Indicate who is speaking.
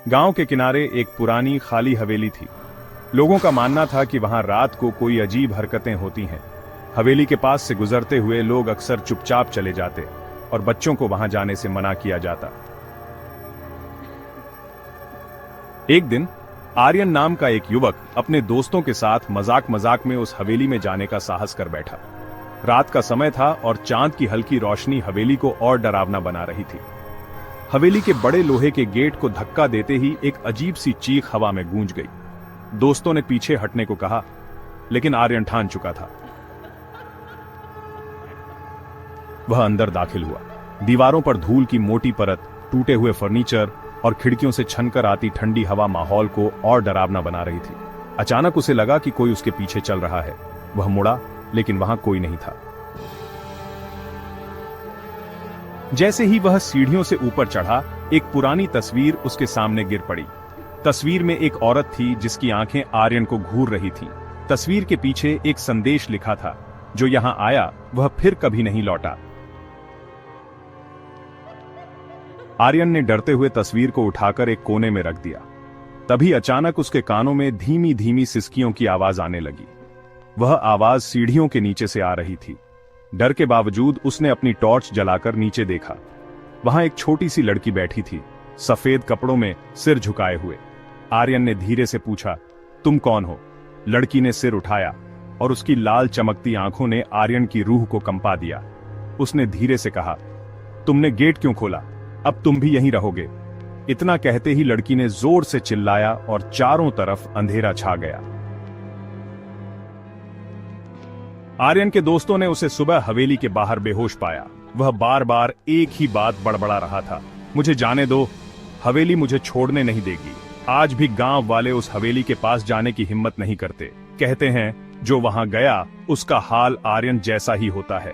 Speaker 1: गांव के किनारे एक पुरानी खाली हवेली थी। लोगों का मानना था कि वहां रात को कोई अजीब हरकतें होती हैं। हवेली के पास से गुजरते हुए लोग अक्सर चुपचाप चले जाते और बच्चों को वहां जाने से मना किया जाता। एक दिन आर्यन नाम का एक युवक अपने दोस्तों के साथ मजाक मजाक में उस हवेली में जाने का साहस कर बैठा। रात का समय था और चांद की हल्की रोशनी हवेली को और डरावना बना रही थी। हवेली के बड़े लोहे के गेट को धक्का देते ही एक अजीब सी चीख हवा में गूंज गई। दोस्तों ने पीछे हटने को कहा, लेकिन आर्यन ठान चुका था। वह अंदर दाखिल हुआ। दीवारों पर धूल की मोटी परत, टूटे हुए फर्नीचर और खिड़कियों से छनकर आती ठंडी हवा माहौल को और डरावना बना रही थी। अचानक उसे लगा कि कोई उसके पीछे चल रहा है। वह मुड़ा, लेकिन वहां कोई नहीं था। जैसे ही वह सीढ़ियों से ऊपर चढ़ा, एक पुरानी तस्वीर उसके सामने गिर पड़ी। तस्वीर में एक औरत थी जिसकी आंखें आर्यन को घूर रही थीं। तस्वीर के पीछे एक संदेश लिखा था, जो यहां आया वह फिर कभी नहीं लौटा। आर्यन ने डरते हुए तस्वीर को उठाकर एक कोने में रख दिया। तभी अचानक उसके कानों में धीमी धीमी सिसकियों की आवाज आने लगी। वह आवाज सीढ़ियों के नीचे से आ रही थी। डर के बावजूद उसने अपनी टॉर्च जलाकर नीचे देखा। वहां एक छोटी सी लड़की बैठी थी, सफेद कपड़ों में, सिर झुकाए हुए। आर्यन ने धीरे से पूछा, तुम कौन हो? लड़की ने सिर उठाया और उसकी लाल चमकती आंखों ने आर्यन की रूह को कंपा दिया। उसने धीरे से कहा, तुमने गेट क्यों खोला? अब तुम भी यहीं रहोगे। इतना कहते ही लड़की ने जोर से चिल्लाया और चारों तरफ अंधेरा छा गया। आर्यन के दोस्तों ने उसे सुबह हवेली के बाहर बेहोश पाया। वह बार बार एक ही बात बड़बड़ा रहा था, मुझे जाने दो, हवेली मुझे छोड़ने नहीं देगी। आज भी गांव वाले उस हवेली के पास जाने की हिम्मत नहीं करते। कहते हैं जो वहां गया उसका हाल आर्यन जैसा ही होता है।